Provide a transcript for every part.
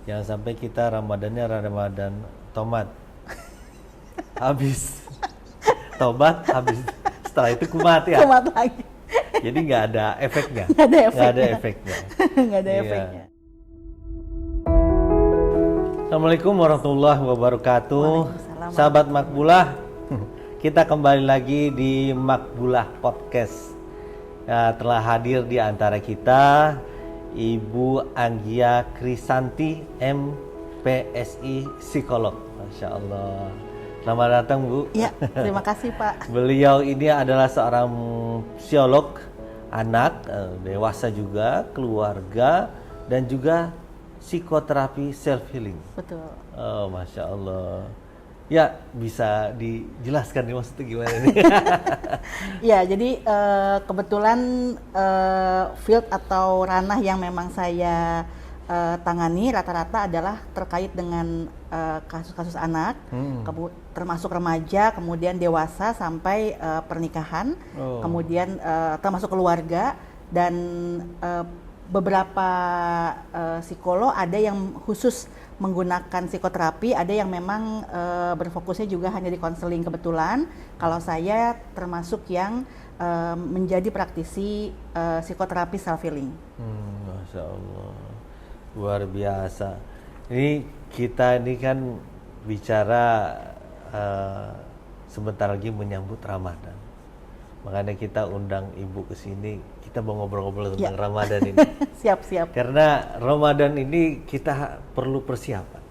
Jangan sampai kita Ramadannya Ramadan tomat. Habis tobat, habis setelah itu kumat ya. Kumat lagi. Jadi nggak ada efeknya. Nggak ada Nggak ada efeknya. efeknya. Nggak ada Iya. efeknya. Assalamualaikum warahmatullahi wabarakatuh. Waalaikumsalam. Sahabat Makbulah, kita kembali lagi di Makbulah Podcast. Ya, telah hadir di antara kita Ibu Anggia Krisanti, MPSI Psikolog. Masya Allah. Selamat datang Bu. Ya, terima kasih Pak. Beliau ini adalah seorang psikolog anak, dewasa juga, keluarga, dan juga psikoterapi self healing. Betul. Oh, Masya Allah. Ya, bisa dijelaskan nih maksudnya gimana nih? Ya, jadi kebetulan field atau ranah yang memang saya tangani rata-rata adalah terkait dengan kasus-kasus anak, termasuk remaja, kemudian dewasa sampai pernikahan, kemudian termasuk keluarga dan beberapa psikolog ada yang khusus menggunakan psikoterapi, ada yang memang berfokusnya juga hanya di konseling. Kebetulan kalau saya termasuk yang menjadi praktisi psikoterapi self healing. Masya Allah, luar biasa. Ini kita ini kan bicara sebentar lagi menyambut Ramadan. Makanya kita undang Ibu ke sini, kita mau ngobrol-ngobrol tentang Ramadan ini. Siap-siap. Karena Ramadan ini kita perlu persiapan.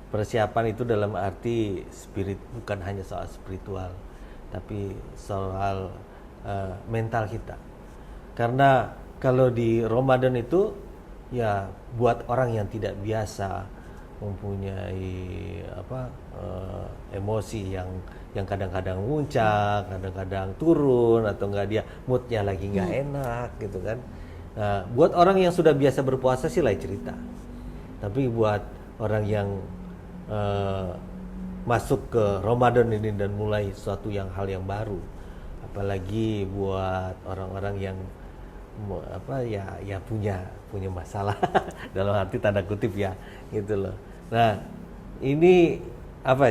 Persiapan itu dalam arti spirit, bukan hanya soal spiritual, tapi soal mental kita. Karena kalau di Ramadan itu ya buat orang yang tidak biasa mempunyai emosi yang kadang-kadang muncak, kadang-kadang turun, atau enggak dia moodnya lagi nggak enak gitu kan. Nah, buat orang yang sudah biasa berpuasa sih lain cerita. Tapi buat orang yang masuk ke Ramadan ini dan mulai suatu hal yang baru, apalagi buat orang-orang yang punya masalah dalam arti tanda kutip ya gitu loh. Nah, ini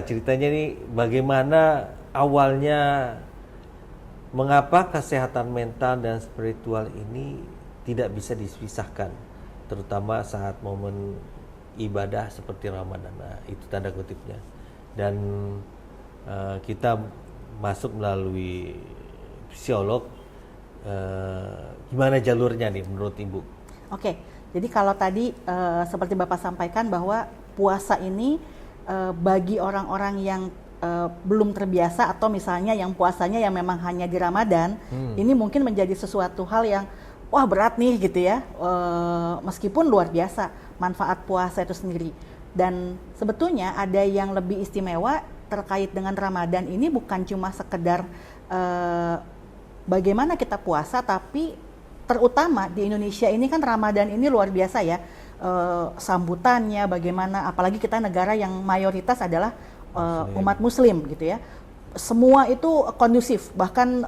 ceritanya nih, bagaimana awalnya, mengapa kesehatan mental dan spiritual ini tidak bisa dipisahkan, terutama saat momen ibadah seperti Ramadan. Nah, itu tanda kutipnya. Dan kita masuk melalui psikolog. Gimana jalurnya nih menurut Ibu? Oke, jadi kalau tadi seperti Bapak sampaikan bahwa puasa ini bagi orang-orang yang belum terbiasa, atau misalnya yang puasanya yang memang hanya di Ramadan, ini mungkin menjadi sesuatu hal yang wah berat nih gitu ya, meskipun luar biasa manfaat puasa itu sendiri. Dan sebetulnya ada yang lebih istimewa terkait dengan Ramadan ini, bukan cuma sekedar bagaimana kita puasa, tapi terutama di Indonesia ini kan Ramadan ini luar biasa ya, sambutannya bagaimana, apalagi kita negara yang mayoritas adalah umat Muslim gitu ya. Semua itu kondusif, bahkan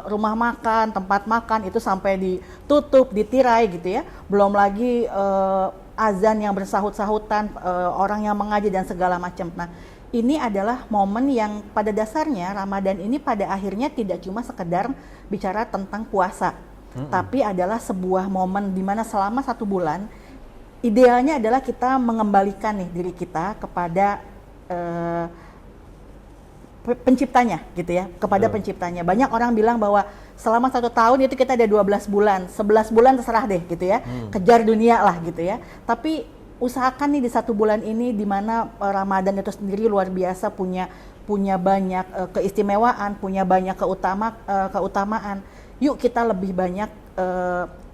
rumah makan, tempat makan itu sampai ditutup, ditirai gitu ya. Belum lagi azan yang bersahut-sahutan, orang yang mengaji dan segala macam. Nah, ini adalah momen yang pada dasarnya Ramadan ini pada akhirnya tidak cuma sekedar bicara tentang puasa, tapi adalah sebuah momen di mana selama 1 bulan idealnya adalah kita mengembalikan nih diri kita kepada penciptanya gitu ya, kepada penciptanya. Banyak orang bilang bahwa selama 1 tahun itu kita ada 12 bulan, 11 bulan terserah deh gitu ya, kejar dunia lah gitu ya. Tapi usahakan nih di 1 bulan ini, di mana Ramadan itu sendiri luar biasa, punya banyak keistimewaan, punya banyak keutamaan. Yuk kita lebih banyak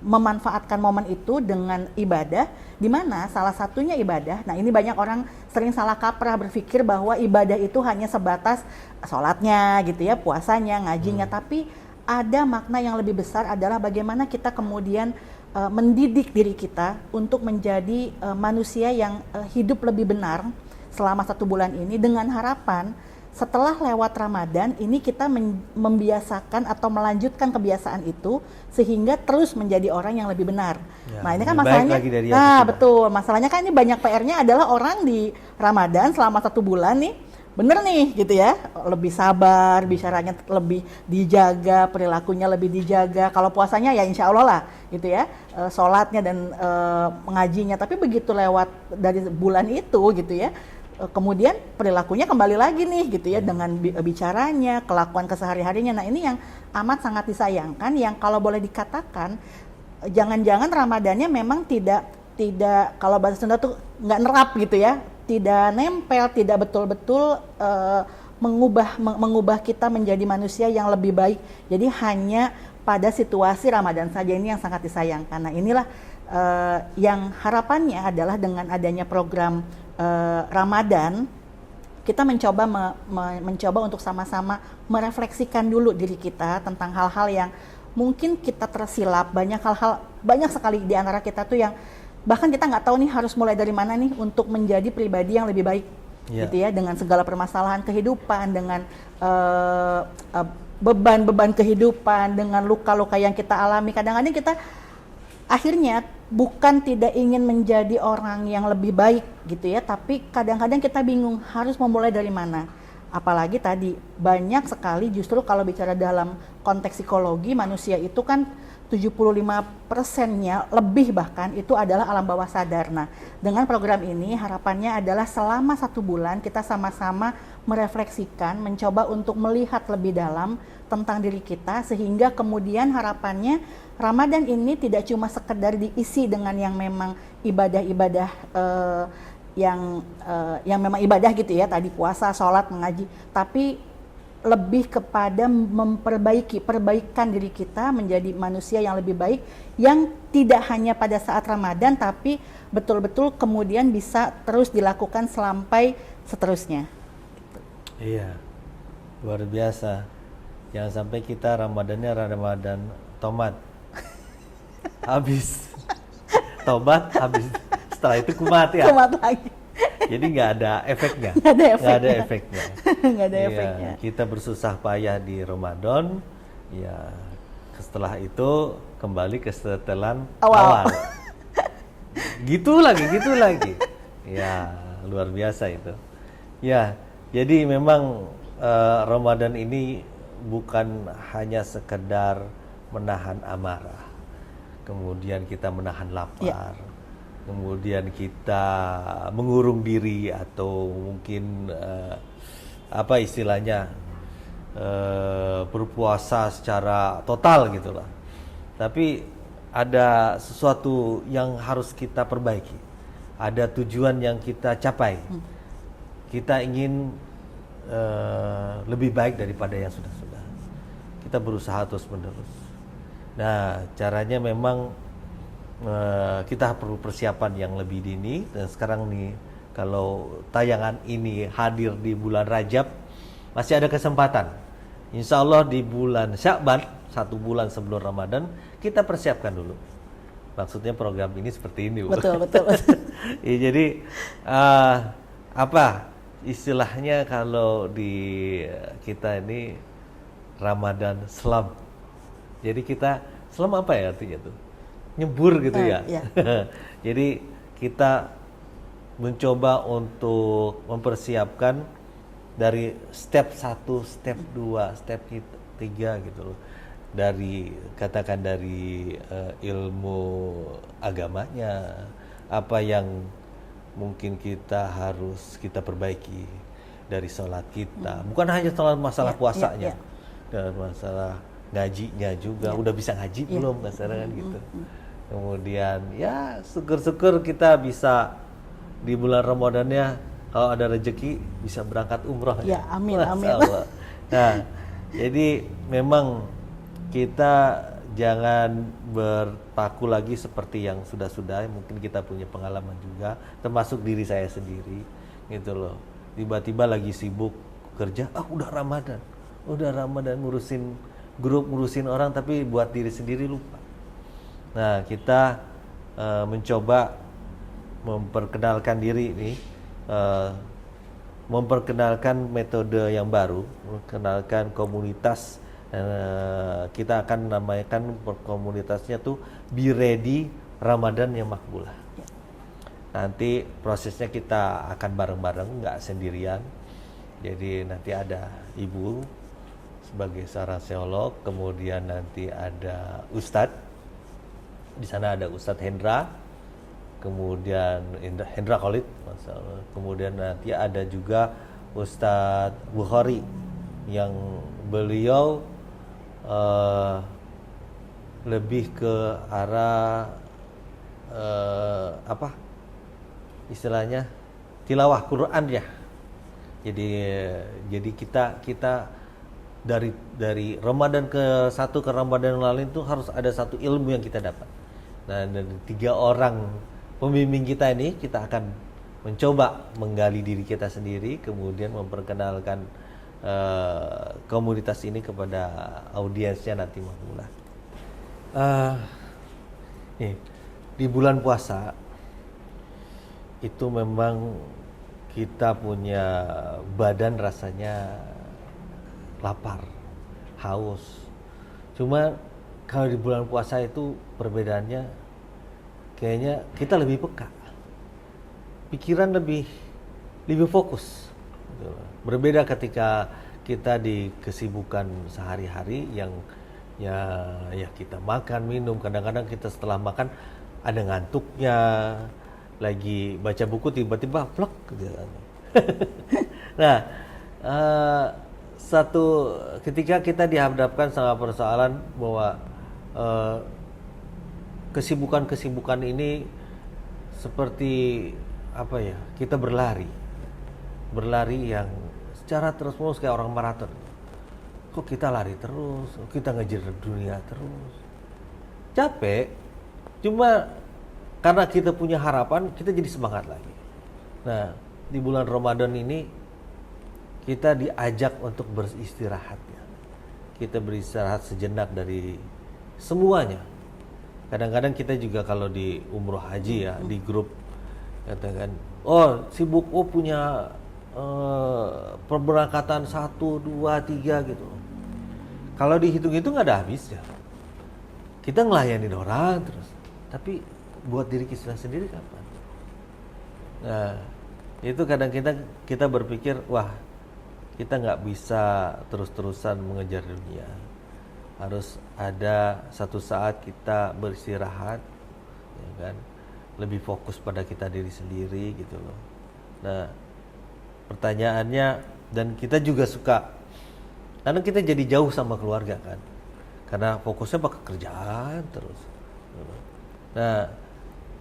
memanfaatkan momen itu dengan ibadah, di mana salah satunya ibadah. Nah, ini banyak orang sering salah kaprah berpikir bahwa ibadah itu hanya sebatas sholatnya gitu ya, puasanya, ngajinya, tapi ada makna yang lebih besar, adalah bagaimana kita kemudian mendidik diri kita untuk menjadi manusia yang hidup lebih benar selama 1 bulan ini, dengan harapan setelah lewat Ramadan ini kita membiasakan atau melanjutkan kebiasaan itu sehingga terus menjadi orang yang lebih benar. Ya, Nah ini kan lebih baik masalahnya, lagi dari yang nah sudah. betul, masalahnya kan ini banyak PR-nya adalah orang di Ramadan selama 1 bulan nih, bener nih gitu ya, lebih sabar, bicaranya lebih dijaga, perilakunya lebih dijaga. Kalau puasanya ya insya Allah lah gitu ya, sholatnya dan mengajinya. Tapi begitu lewat dari bulan itu gitu ya, kemudian perilakunya kembali lagi nih gitu ya, dengan bicaranya, kelakuan kesehari-harinya. Nah ini yang amat sangat disayangkan, yang kalau boleh dikatakan jangan-jangan Ramadannya memang tidak kalau bahasa Sunda tuh nggak nerap gitu ya, tidak nempel, tidak betul-betul mengubah kita menjadi manusia yang lebih baik. Jadi hanya pada situasi Ramadan saja, ini yang sangat disayangkan. Nah inilah yang harapannya adalah dengan adanya program Ramadan, kita mencoba untuk sama-sama merefleksikan dulu diri kita tentang hal-hal yang mungkin kita tersilap. Banyak sekali di antara kita tuh yang bahkan kita nggak tahu nih harus mulai dari mana nih untuk menjadi pribadi yang lebih baik, gitu ya, dengan segala permasalahan kehidupan, dengan beban-beban kehidupan, dengan luka-luka yang kita alami. Kadang-kadang kita akhirnya bukan tidak ingin menjadi orang yang lebih baik gitu ya, tapi kadang-kadang kita bingung harus memulai dari mana. Apalagi tadi banyak sekali justru kalau bicara dalam konteks psikologi, manusia itu kan 75%-nya lebih bahkan itu adalah alam bawah sadar. Nah, dengan program ini harapannya adalah selama 1 bulan kita sama-sama merefleksikan, mencoba untuk melihat lebih dalam tentang diri kita, sehingga kemudian harapannya Ramadan ini tidak cuma sekedar diisi dengan yang memang ibadah-ibadah yang memang ibadah gitu ya, tadi puasa, sholat, mengaji, tapi lebih kepada perbaikan diri kita menjadi manusia yang lebih baik, yang tidak hanya pada saat Ramadan tapi betul-betul kemudian bisa terus dilakukan sampai seterusnya. Iya, luar biasa. Jangan sampai kita Ramadannya Ramadan tomat, habis tobat, habis setelah itu kumat ya. Kumat lagi. Jadi nggak ada efeknya. Nggak ada efeknya. Nggak ada Iya, efeknya. kita bersusah payah di Ramadan, ya setelah itu kembali ke setelan awal. gitu lagi. Ya, luar biasa itu. Ya, jadi memang Ramadan ini bukan hanya sekedar menahan amarah, kemudian kita menahan lapar, kemudian kita mengurung diri atau mungkin apa istilahnya berpuasa secara total gitulah. Tapi ada sesuatu yang harus kita perbaiki, ada tujuan yang kita capai. Kita ingin lebih baik daripada yang sudah-sudah. Kita berusaha terus-menerus. Nah, caranya memang kita perlu persiapan yang lebih dini. Dan sekarang nih, kalau tayangan ini hadir di bulan Rajab, masih ada kesempatan. Insya Allah di bulan Sya'ban, 1 bulan sebelum Ramadan, kita persiapkan dulu. Maksudnya program ini seperti ini, Bu. Betul. Ya, jadi apa istilahnya kalau di kita ini Ramadan Selam. Jadi kita selam apa ya artinya tuh? Nyebur gitu ya. Iya. Jadi kita mencoba untuk mempersiapkan dari step 1, step 2, step 3 gitu loh. Dari katakan dari ilmu agamanya, apa yang mungkin harus kita perbaiki dari sholat kita. Bukan hanya sholat masalah puasanya, dan masalah ngajinya juga. Udah bisa ngaji belum sekarang kan gitu. Kemudian ya syukur-syukur kita bisa di bulan Ramadannya kalau ada rezeki bisa berangkat umroh ya. Amin. Nah, jadi memang kita jangan berpaku lagi seperti yang sudah-sudah. Mungkin kita punya pengalaman juga, termasuk diri saya sendiri gitu loh. Tiba-tiba lagi sibuk kerja, udah Ramadan ngurusin grup, ngurusin orang, tapi buat diri sendiri lupa. Nah, kita mencoba memperkenalkan diri nih, memperkenalkan metode yang baru, memperkenalkan komunitas. Kita akan namakan komunitasnya tuh Be Ready Ramadan yang Makbulah. Nanti prosesnya kita akan bareng-bareng, nggak sendirian. Jadi nanti ada ibu sebagai seorang psikolog, kemudian nanti ada Ustadz. Di sana ada Ustadz Hendra, kemudian Hendra Khalid, kemudian nanti ada juga Ustadz Bukhari yang beliau lebih ke arah istilahnya tilawah Quran ya. Jadi kita dari Ramadan ke satu ke Ramadan yang lain itu harus ada satu ilmu yang kita dapat. Nah, dari 3 orang pembimbing kita ini, kita akan mencoba menggali diri kita sendiri, kemudian memperkenalkan komunitas ini kepada audiensnya nanti Makbulah. Di bulan puasa itu memang kita punya badan rasanya lapar, haus. Cuma kalau di bulan puasa itu perbedaannya kayaknya kita lebih peka, pikiran lebih fokus. Berbeda ketika kita di kesibukan sehari-hari yang ya kita makan, minum, kadang-kadang kita setelah makan ada ngantuknya, lagi baca buku tiba-tiba plek gitu. Nah, ketika kita dihadapkan sama persoalan bahwa kesibukan ini seperti kita berlari yang secara terus-menerus kayak orang maraton. Kok kita lari terus, kok kita ngejar dunia terus, capek. Cuma karena kita punya harapan, kita jadi semangat lagi. Nah, di bulan Ramadan ini kita diajak untuk beristirahat ya. Kita beristirahat sejenak dari semuanya. Kadang-kadang kita juga kalau di umroh haji ya, di grup katakan, sibuk, punya perberangkatan 1, 2, 3 gitu. Kalau dihitung-hitung nggak ada habisnya. Kita ngelayanin orang terus, tapi buat diri kita sendiri kapan? Nah, itu kadang kita berpikir, wah, kita nggak bisa terus-terusan mengejar dunia. Harus ada satu saat kita beristirahat, ya kan? Lebih fokus pada kita diri sendiri gitu loh. Nah, pertanyaannya, dan kita juga suka, karena kita jadi jauh sama keluarga kan, karena fokusnya pada kerjaan terus. Nah,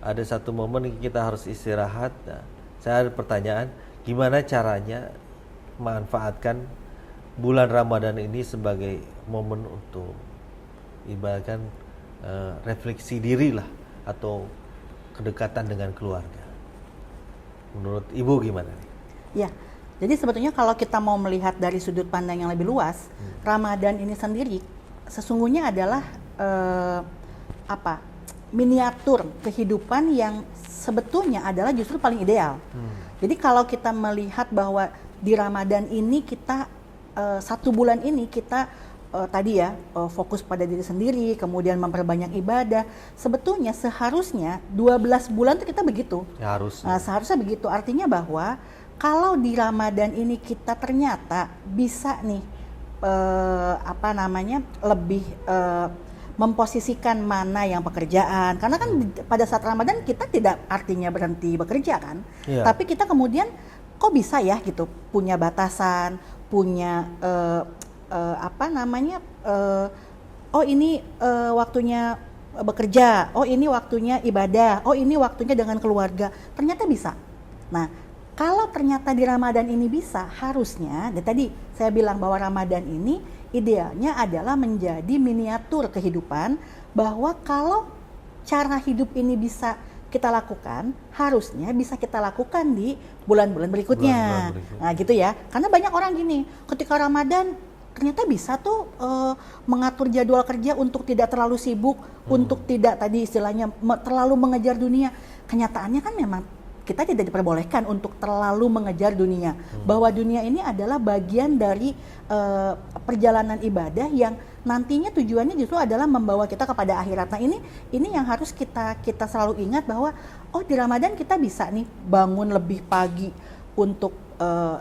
ada satu momen kita harus istirahat. Nah, saya ada pertanyaan, gimana caranya manfaatkan bulan Ramadan ini sebagai momen untuk ibaratkan refleksi diri lah, atau kedekatan dengan keluarga. Menurut Ibu gimana nih? Ya, jadi sebetulnya kalau kita mau melihat dari sudut pandang yang lebih luas, Ramadan ini sendiri sesungguhnya adalah miniatur kehidupan yang sebetulnya adalah justru paling ideal. Jadi kalau kita melihat bahwa di Ramadan ini kita 1 bulan ini kita fokus pada diri sendiri, kemudian memperbanyak ibadah. Sebetulnya seharusnya 12 bulan itu kita begitu. Ya, seharusnya begitu. Artinya bahwa kalau di Ramadan ini kita ternyata bisa nih lebih memposisikan mana yang pekerjaan, karena kan pada saat Ramadan kita tidak artinya berhenti bekerja kan, tapi kita kemudian kok bisa ya gitu punya batasan, punya ini waktunya bekerja, ini waktunya ibadah, ini waktunya dengan keluarga, ternyata bisa. Nah, kalau ternyata di Ramadan ini bisa, harusnya, dan tadi saya bilang bahwa Ramadan ini idealnya adalah menjadi miniatur kehidupan, bahwa kalau cara hidup ini bisa kita lakukan, harusnya bisa kita lakukan di bulan-bulan berikutnya. Nah gitu ya, karena banyak orang gini, ketika Ramadan ternyata bisa tuh mengatur jadwal kerja untuk tidak terlalu sibuk, untuk tidak tadi istilahnya terlalu mengejar dunia. Kenyataannya kan memang kita tidak diperbolehkan untuk terlalu mengejar dunia. Bahwa dunia ini adalah bagian dari perjalanan ibadah yang nantinya tujuannya justru adalah membawa kita kepada akhirat. Nah ini yang harus kita selalu ingat bahwa di Ramadan kita bisa nih bangun lebih pagi untuk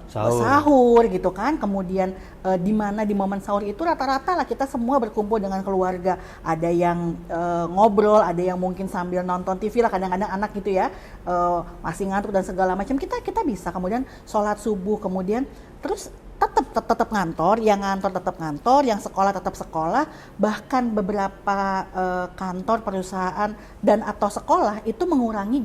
sahur gitu kan. Kemudian di mana di momen sahur itu rata-rata lah kita semua berkumpul dengan keluarga. Ada yang ngobrol, ada yang mungkin sambil nonton TV lah, kadang-kadang anak gitu ya masih ngantuk dan segala macam. Kita bisa kemudian sholat subuh, kemudian terus tetap ngantor, yang ngantor tetap ngantor, yang sekolah tetap sekolah, bahkan beberapa kantor, perusahaan dan atau sekolah itu mengurangi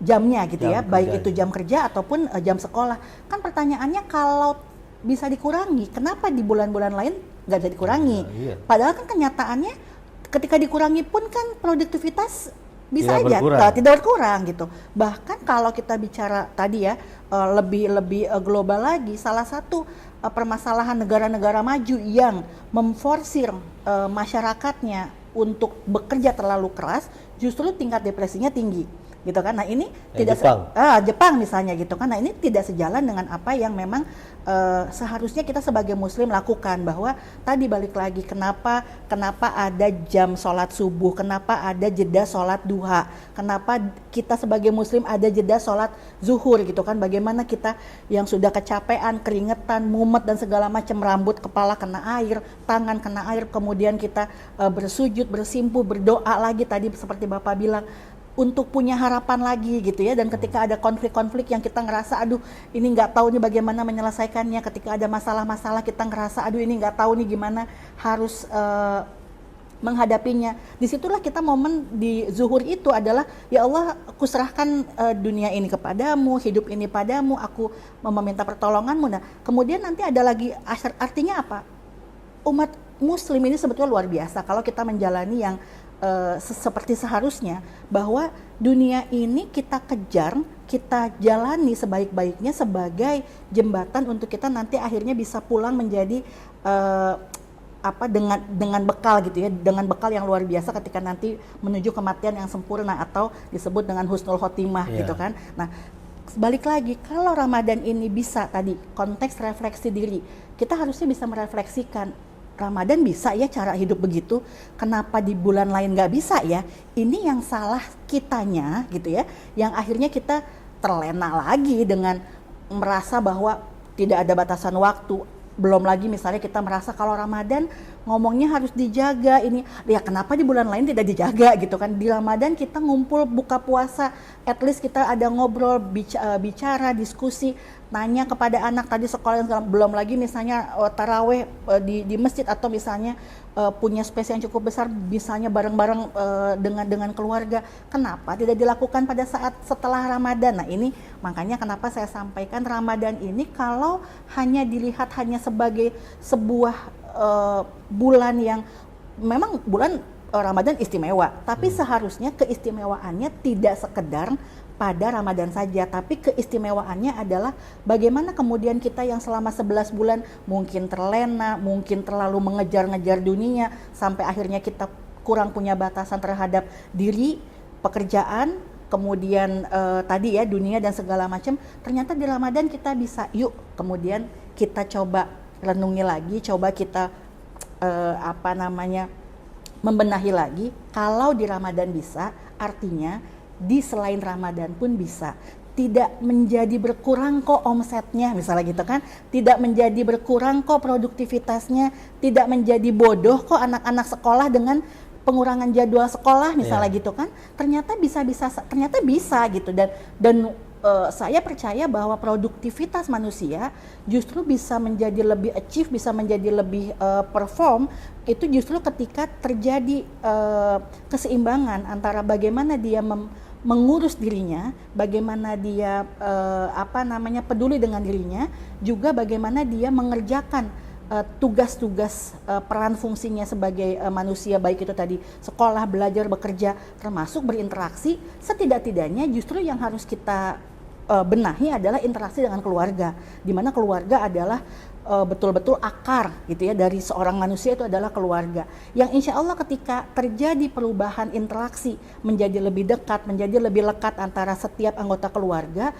jamnya gitu ya, baik itu jam kerja ataupun jam sekolah. Kan pertanyaannya kalau bisa dikurangi, kenapa di bulan-bulan lain nggak bisa dikurangi? Padahal kan kenyataannya ketika dikurangi pun kan produktivitas bisa tidak berkurang gitu. Bahkan kalau kita bicara tadi ya lebih global lagi, salah satu permasalahan negara-negara maju yang memforsir masyarakatnya untuk bekerja terlalu keras, justru tingkat depresinya tinggi gitu kan. Nah ini tidak Jepang misalnya gitu kan. Nah ini tidak sejalan dengan apa yang memang seharusnya kita sebagai muslim lakukan. Bahwa tadi balik lagi kenapa ada jam sholat subuh, kenapa ada jeda sholat duha, kenapa kita sebagai muslim ada jeda sholat zuhur gitu kan. Bagaimana kita yang sudah kecapean, keringetan, mumet dan segala macam, rambut kepala kena air, tangan kena air, kemudian kita bersujud, bersimpuh, berdoa lagi tadi seperti Bapak bilang, untuk punya harapan lagi gitu ya. Dan ketika ada konflik-konflik yang kita ngerasa aduh ini nggak tahu nih bagaimana menyelesaikannya, ketika ada masalah-masalah kita ngerasa aduh ini nggak tahu nih gimana harus menghadapinya. Disitulah kita momen di zuhur itu adalah ya Allah, aku serahkan dunia ini kepadamu, hidup ini padamu, aku meminta pertolonganmu. Nah kemudian nanti ada lagi artinya apa? Umat muslim ini sebetulnya luar biasa kalau kita menjalani yang seperti seharusnya, bahwa dunia ini kita kejar, kita jalani sebaik-baiknya sebagai jembatan untuk kita nanti akhirnya bisa pulang menjadi dengan bekal gitu ya, dengan bekal yang luar biasa ketika nanti menuju kematian yang sempurna atau disebut dengan husnul khotimah gitu kan. Nah balik lagi, kalau Ramadan ini bisa tadi konteks refleksi diri, kita harusnya bisa merefleksikan Ramadan bisa ya cara hidup begitu, kenapa di bulan lain nggak bisa ya? Ini yang salah kitanya gitu ya, yang akhirnya kita terlena lagi dengan merasa bahwa tidak ada batasan waktu. Belum lagi misalnya kita merasa kalau Ramadan ngomongnya harus dijaga ini, ya kenapa di bulan lain tidak dijaga gitu kan? Di Ramadan kita ngumpul buka puasa, at least kita ada ngobrol, bicara, diskusi, nanya kepada anak tadi sekolah yang belum lagi misalnya taraweh di masjid, atau misalnya punya space yang cukup besar misalnya bareng-bareng dengan keluarga. Kenapa tidak dilakukan pada saat setelah Ramadan? Nah ini makanya kenapa saya sampaikan Ramadan ini kalau hanya dilihat hanya sebagai sebuah bulan yang memang bulan Ramadan istimewa, tapi seharusnya keistimewaannya tidak sekedar pada Ramadan saja, tapi keistimewaannya adalah bagaimana kemudian kita yang selama 11 bulan mungkin terlena, mungkin terlalu mengejar-ngejar dunia, sampai akhirnya kita kurang punya batasan terhadap diri, pekerjaan, kemudian tadi ya dunia dan segala macam. Ternyata di Ramadan kita bisa, yuk kemudian kita coba renungi lagi, coba kita membenahi lagi. Kalau di Ramadan bisa, artinya di selain Ramadan pun bisa. Tidak menjadi berkurang kok omsetnya misalnya gitu kan, tidak menjadi berkurang kok produktivitasnya, tidak menjadi bodoh kok anak-anak sekolah dengan pengurangan jadwal sekolah misalnya gitu kan. Ternyata bisa gitu. Dan saya percaya bahwa produktivitas manusia justru bisa menjadi lebih achieve, bisa menjadi lebih perform, itu justru ketika terjadi keseimbangan antara bagaimana dia mengurus dirinya, bagaimana dia peduli dengan dirinya, juga bagaimana dia mengerjakan tugas-tugas peran fungsinya sebagai manusia, baik itu tadi sekolah, belajar, bekerja, termasuk berinteraksi. Setidak-tidaknya justru yang harus kita benahi adalah interaksi dengan keluarga, di mana keluarga adalah betul-betul akar gitu ya dari seorang manusia, itu adalah keluarga. Yang insya Allah ketika terjadi perubahan interaksi menjadi lebih dekat, menjadi lebih lekat antara setiap anggota keluarga,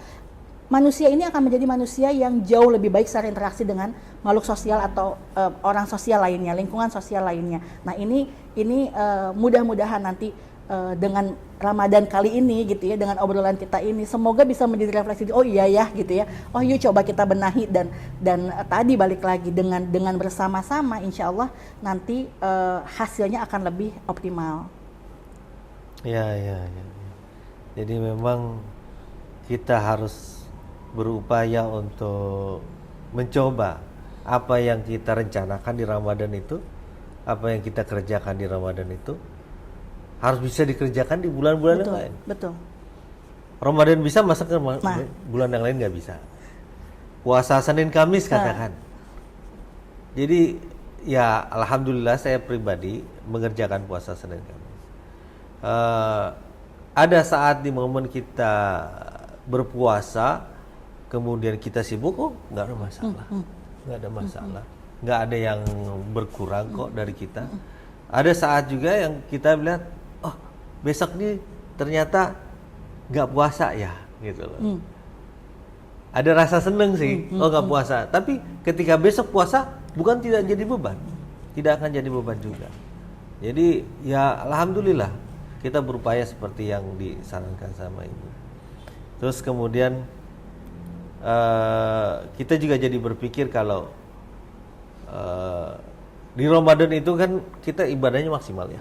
manusia ini akan menjadi manusia yang jauh lebih baik secara interaksi dengan makhluk sosial atau orang sosial lainnya, lingkungan sosial lainnya. Nah ini mudah-mudahan nanti dengan Ramadan kali ini gitu ya, dengan obrolan kita ini semoga bisa menjadi refleksi, oh iya ya gitu ya, oh yuk coba kita benahi, dan tadi balik lagi dengan bersama-sama insya Allah nanti hasilnya akan lebih optimal. Ya. Jadi memang kita harus berupaya untuk mencoba apa yang kita rencanakan di Ramadan itu, apa yang kita kerjakan di Ramadan itu harus bisa dikerjakan di bulan-bulan yang lain. Betul. Ramadan bisa, masa ke bulan yang lain nggak bisa? Puasa Senin Kamis katakan. Jadi ya alhamdulillah saya pribadi mengerjakan puasa Senin Kamis. Ada saat di momen kita berpuasa kemudian kita sibuk, oh nggak ada masalah, nggak ada masalah, nggak ada yang berkurang kok dari kita. Ada saat juga yang kita lihat, oh besok nih ternyata nggak puasa ya, gitu loh. Ada rasa seneng sih, oh nggak puasa. Tapi ketika besok puasa, bukan tidak jadi beban, tidak akan jadi beban juga. Jadi ya alhamdulillah kita berupaya seperti yang disarankan sama Ibu. Terus kemudian kita juga jadi berpikir kalau di Ramadan itu kan kita ibadahnya maksimal ya.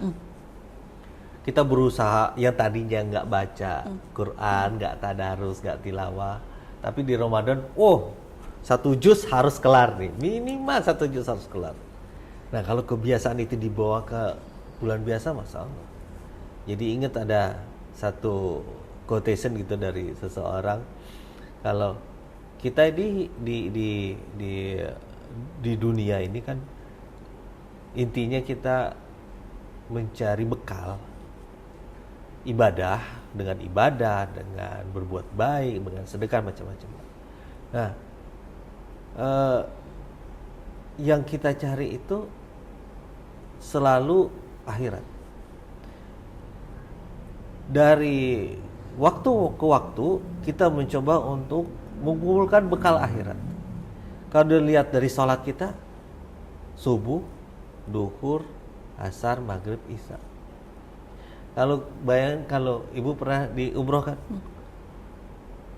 Kita berusaha yang tadinya nggak baca Quran, nggak tadarus, nggak tilawah, tapi di Ramadan, satu juz harus kelar nih, minimal satu juz harus kelar. Nah kalau kebiasaan itu dibawa ke bulan biasa, masya Allah. Jadi ingat ada satu quotation gitu dari seseorang, kalau kita di dunia ini kan intinya kita mencari bekal ibadah, dengan berbuat baik, dengan sedekah macam-macam. Nah, yang kita cari itu selalu akhirat. Dari waktu ke waktu kita mencoba untuk mengumpulkan bekal akhirat. Kalau dilihat dari sholat kita, subuh, duhur, asar, maghrib, isya. Kalau bayangin kalau Ibu pernah di umroh kan,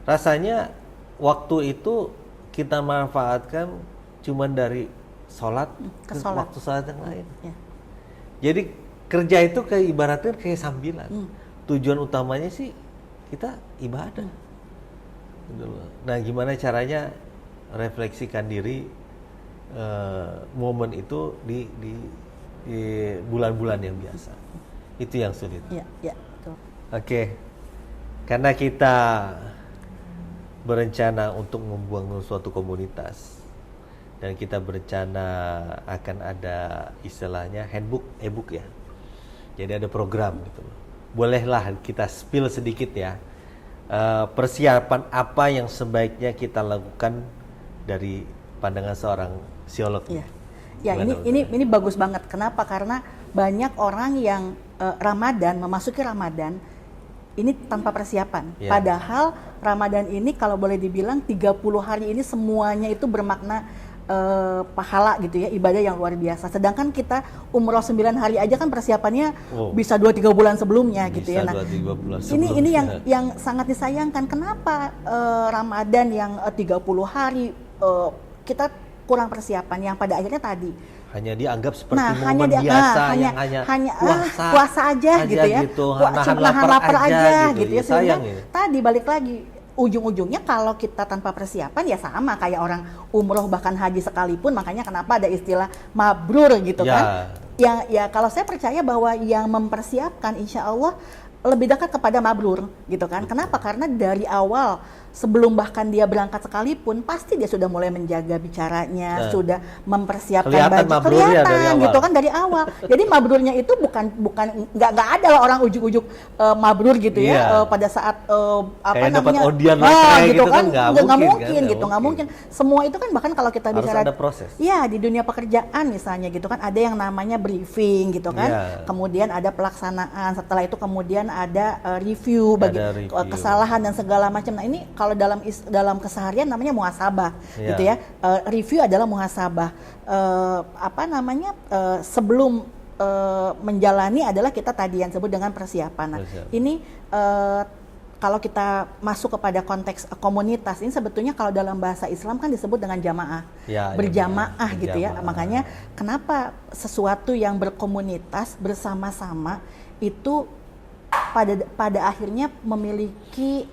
rasanya waktu itu kita manfaatkan cuman dari sholat ke waktu sholat yang lain. Jadi kerja itu kayak ibaratnya kayak sambilan. Tujuan utamanya sih kita ibadah. Nah, gimana caranya refleksikan diri momen itu di bulan-bulan yang biasa. Itu yang sulit. Iya, betul. Oke. Karena kita berencana untuk membangun suatu komunitas dan kita berencana akan ada istilahnya handbook, e-book ya. Jadi ada program gitu. Bolehlah kita spill sedikit ya. Persiapan apa yang sebaiknya kita lakukan dari pandangan seorang psikolog? Ya, ini bagus banget. Kenapa? Karena banyak orang yang memasuki Ramadan ini tanpa persiapan. Padahal Ramadan ini kalau boleh dibilang 30 hari ini semuanya itu bermakna pahala gitu ya, ibadah yang luar biasa. Sedangkan kita umroh 9 hari aja kan persiapannya bisa 2-3 bulan sebelumnya gitu ya. Nah, ini yang sangat disayangkan. Kenapa Ramadan yang 30 hari kita kurang persiapan, yang pada akhirnya tadi hanya dianggap seperti momen biasa, hanya puasa aja gitu ya. Nahan lapar aja gitu ya. Sehingga tadi balik lagi, ujung-ujungnya kalau kita tanpa persiapan ya sama kayak orang umroh bahkan haji sekalipun. Makanya kenapa ada istilah mabrur gitu kan. Yang ya kalau saya percaya bahwa yang mempersiapkan insya Allah lebih dekat kepada mabrur gitu kan. Kenapa? Karena dari awal sebelum bahkan dia berangkat sekalipun pasti dia sudah mulai menjaga bicaranya, sudah mempersiapkan Kelihatan baju, mabrurnya dari awal. gitu kan dari awal. Jadi mabrurnya itu bukan nggak ada lah orang ujuk-ujuk mabrur gitu ya pada saat kayak dapat undian gitu kan nggak mungkin gitu, nggak mungkin. Semua itu kan bahkan kalau kita harus bicara ada proses. Ya, di dunia pekerjaan misalnya gitu kan ada yang namanya briefing gitu kan. Kemudian ada pelaksanaan, setelah itu kemudian ada review bagi kesalahan dan segala macam. Nah, ini kalau dalam keseharian namanya muhasabah gitu ya. Review adalah muhasabah. Sebelum menjalani adalah kita tadi yang sebut dengan persiapan. Nah, ini kalau kita masuk kepada konteks komunitas ini sebetulnya kalau dalam bahasa Islam kan disebut dengan jamaah, berjamaah gitu ya. Makanya kenapa sesuatu yang berkomunitas bersama-sama itu pada akhirnya memiliki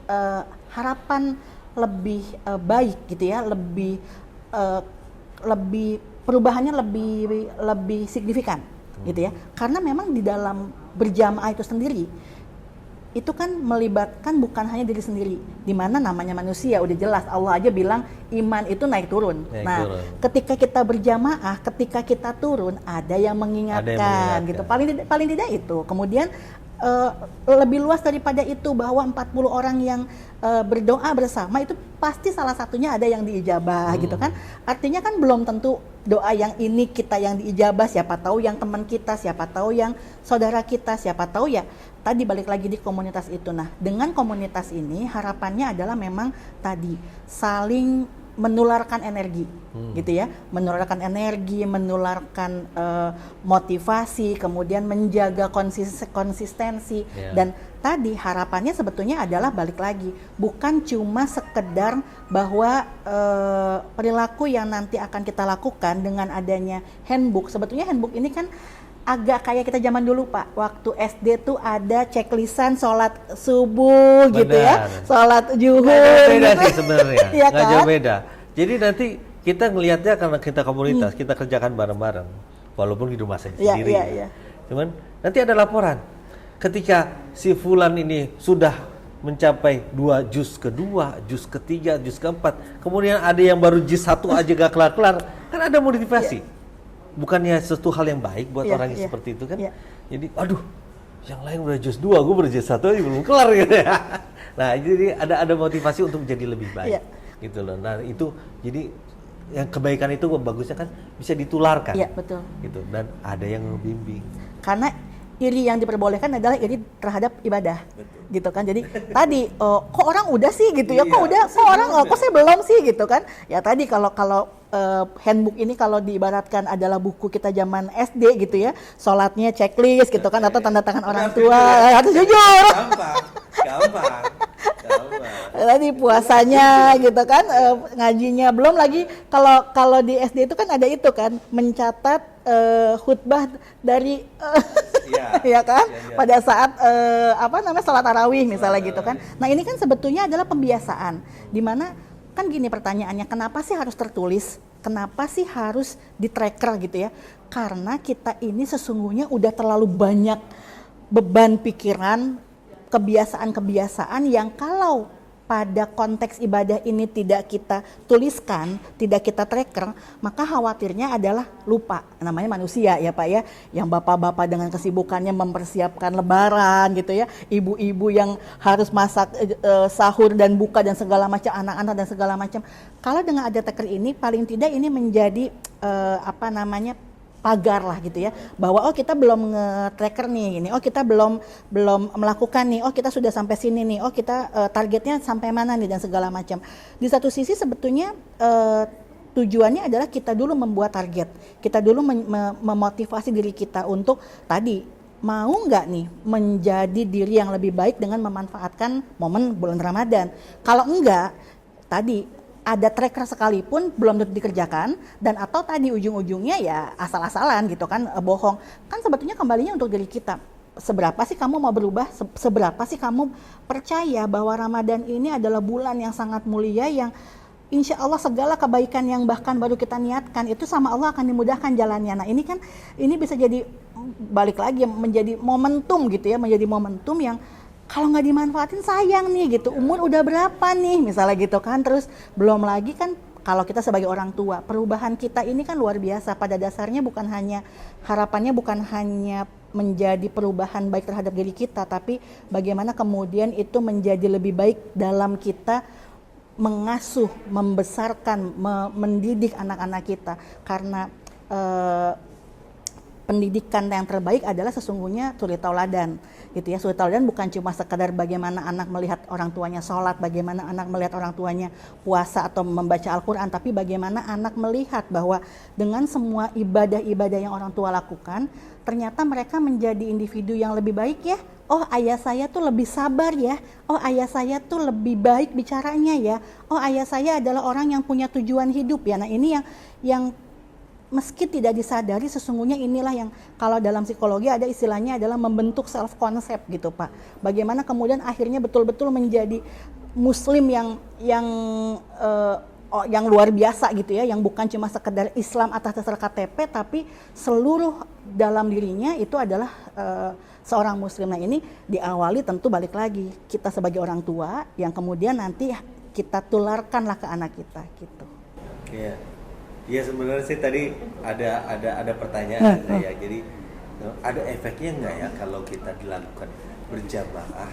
harapan lebih baik gitu ya, lebih perubahannya lebih signifikan gitu ya. Karena memang di dalam berjamaah itu sendiri itu kan melibatkan bukan hanya diri sendiri, di mana namanya manusia udah jelas Allah aja bilang iman itu naik turun. Ketika kita berjamaah, ketika kita turun ada yang mengingatkan gitu. Paling tidak itu. Kemudian lebih luas daripada itu bahwa 40 orang yang berdoa bersama itu pasti salah satunya ada yang diijabah gitu kan. Artinya kan belum tentu doa yang ini kita yang diijabah, siapa tahu yang teman kita, siapa tahu yang saudara kita, siapa tahu ya tadi balik lagi di komunitas itu. Nah, dengan komunitas ini harapannya adalah memang tadi saling menularkan energi gitu ya, menularkan energi, menularkan motivasi, kemudian menjaga konsistensi dan tadi harapannya sebetulnya adalah balik lagi bukan cuma sekedar bahwa perilaku yang nanti akan kita lakukan dengan adanya handbook. Sebetulnya handbook ini kan agak kayak kita zaman dulu Pak, waktu SD tuh ada checklistan sholat subuh gitu ya, sholat zuhur. Nggak beda sih sebenarnya, ya nggak kan? jauh beda. Jadi nanti kita ngelihatnya karena kita komunitas, kita kerjakan bareng-bareng, walaupun di rumah saya sendiri. Cuman nanti ada laporan, ketika si fulan ini sudah mencapai 2 juz kedua, juz ketiga, juz keempat, kemudian ada yang baru juz 1 aja gak kelar-kelar, kan ada motivasi. Bukannya sesuatu hal yang baik buat orang yang seperti itu kan. Jadi aduh, yang lain udah juz 2, gue baru juz 1 aja belum kelar gitu ya. Nah, jadi ada motivasi untuk menjadi lebih baik gitu loh. Nah, itu jadi yang kebaikan itu bagusnya kan bisa ditularkan. Iya, betul. Gitu, dan ada yang membimbing. Karena iri yang diperbolehkan adalah iri terhadap ibadah. Gitu kan. Jadi tadi kok orang udah sih gitu ya. Kok saya belum sih gitu kan. Ya tadi kalau handbook ini kalau diibaratkan adalah buku kita zaman SD gitu ya. Sholatnya checklist gitu kan atau tanda tangan orang tua. Harus jujur. Gampang. Tadi puasanya gitu kan, ngajinya belum lagi kalau di SD itu kan ada itu kan mencatat khutbah dari ya kan pada saat sholat tarawih misalnya gitu kan. Nah, ini kan sebetulnya adalah pembiasaan di mana kan gini pertanyaannya, kenapa sih harus tertulis? Kenapa sih harus di tracker gitu ya? Karena kita ini sesungguhnya udah terlalu banyak beban pikiran, kebiasaan-kebiasaan yang kalau pada konteks ibadah ini tidak kita tuliskan, tidak kita tracker, maka khawatirnya adalah lupa. Namanya manusia ya Pak ya, yang bapak-bapak dengan kesibukannya mempersiapkan lebaran gitu ya, ibu-ibu yang harus masak sahur dan buka dan segala macam, anak-anak dan segala macam. Kalau dengan ada tracker ini, paling tidak ini menjadi pagar lah gitu ya, bahwa kita belum nge-tracker nih ini, kita belum melakukan nih, kita sudah sampai sini nih, kita targetnya sampai mana nih dan segala macam. Di satu sisi sebetulnya tujuannya adalah kita dulu membuat target, kita dulu memotivasi diri kita untuk tadi mau nggak nih menjadi diri yang lebih baik dengan memanfaatkan momen bulan Ramadan. Kalau enggak, tadi ada tracker sekalipun belum tentu dikerjakan, dan atau tadi ujung-ujungnya ya asal-asalan gitu kan, bohong. Kan sebetulnya kembalinya untuk diri kita. Seberapa sih kamu mau berubah? Seberapa sih kamu percaya bahwa Ramadan ini adalah bulan yang sangat mulia, yang insya Allah segala kebaikan yang bahkan baru kita niatkan itu sama Allah akan dimudahkan jalannya. Nah, ini bisa jadi balik lagi menjadi momentum gitu ya, menjadi momentum yang kalau nggak dimanfaatin sayang nih gitu, umur udah berapa nih misalnya gitu kan. Terus belum lagi kan kalau kita sebagai orang tua, perubahan kita ini kan luar biasa. Pada dasarnya bukan hanya, harapannya bukan hanya menjadi perubahan baik terhadap diri kita, tapi bagaimana kemudian itu menjadi lebih baik dalam kita mengasuh, membesarkan, mendidik anak-anak kita. Karena pendidikan yang terbaik adalah sesungguhnya suri tauladan, gitu ya. Suri tauladan bukan cuma sekedar bagaimana anak melihat orang tuanya sholat, bagaimana anak melihat orang tuanya puasa atau membaca Al-Quran, tapi bagaimana anak melihat bahwa dengan semua ibadah-ibadah yang orang tua lakukan, ternyata mereka menjadi individu yang lebih baik ya. Oh, ayah saya tuh lebih sabar ya. Oh, ayah saya tuh lebih baik bicaranya ya. Oh, ayah saya adalah orang yang punya tujuan hidup ya. Nah, ini yang meski tidak disadari, sesungguhnya inilah yang kalau dalam psikologi ada istilahnya adalah membentuk self concept gitu Pak. Bagaimana kemudian akhirnya betul-betul menjadi muslim yang luar biasa gitu ya, yang bukan cuma sekedar Islam atas dasar KTP, tapi seluruh dalam dirinya itu adalah seorang muslim. Nah, ini diawali tentu balik lagi kita sebagai orang tua yang kemudian nanti kita tularkanlah ke anak kita gitu. Iya. Ya sebenarnya sih tadi ada pertanyaan saya. Jadi ada efeknya nggak ya kalau kita dilakukan berjamaah,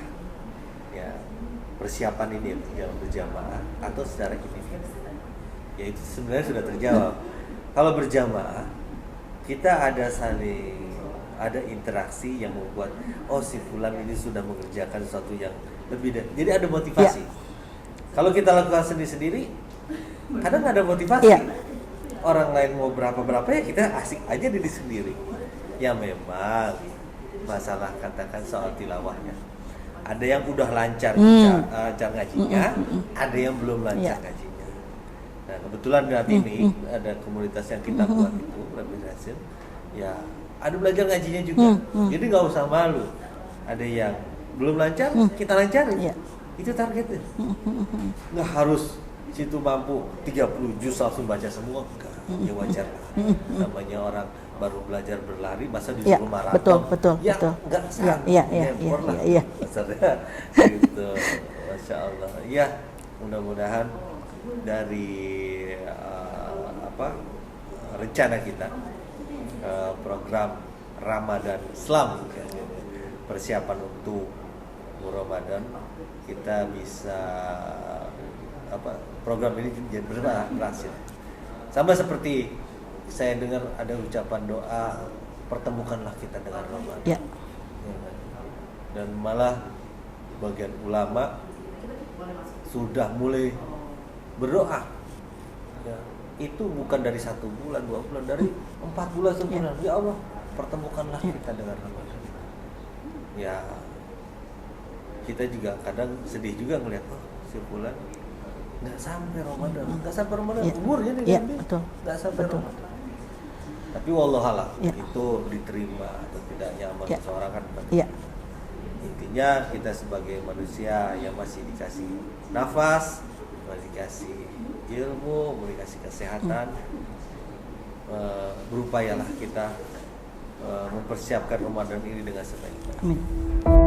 ya persiapan ini yang berjamaah atau secara individu? Ya itu sebenarnya sudah terjawab. Kalau berjamaah kita ada interaksi yang membuat si fulan ini sudah mengerjakan sesuatu yang lebih jadi ada motivasi. Kalau kita lakukan sendiri-sendiri kadang nggak ada motivasi. Orang lain mau berapa ya kita asik aja diri sendiri. Ya memang masalah katakan soal tilawahnya. Ada yang udah lancar ngajinya, ada yang belum lancar ngajinya. Nah kebetulan saat ini ada komunitas yang kita buat itu, Lebih Hasil. Ya ada belajar ngajinya juga. Jadi nggak usah malu. Ada yang belum lancar, kita lancarin. Itu targetnya. Nggak harus situ mampu 30 juz langsung baca semua, enggak, ya wajar. Namanya orang baru belajar berlari masa disuruh maraton. Betul. Enggak sanggup. Iya. Maksudnya gitu. Masya Allah. Ya, mudah-mudahan dari rencana kita program Ramadan Islam, persiapan untuk Ramadan, kita bisa program ini jadi berhasil. Sama seperti saya dengar ada ucapan doa, pertemukanlah kita dengan Ramadan. Dan malah bagian ulama sudah mulai berdoa. Ya, itu bukan dari 1 bulan, 2 bulan, dari 4 bulan sebulan. Ya Allah, pertemukanlah kita dengan Ramadan. Ya, kita juga kadang sedih juga ngelihat si fulan nggak sampai Ramadan, umurnya nih nggak sampai Ramadan. Tapi wallahualam itu diterima atau tidaknya amal seseorang kan penting. Intinya kita sebagai manusia yang masih dikasih nafas, masih dikasih ilmu, dikasih kesehatan, berupayalah kita mempersiapkan Ramadan ini dengan sebaik-baiknya. Amin.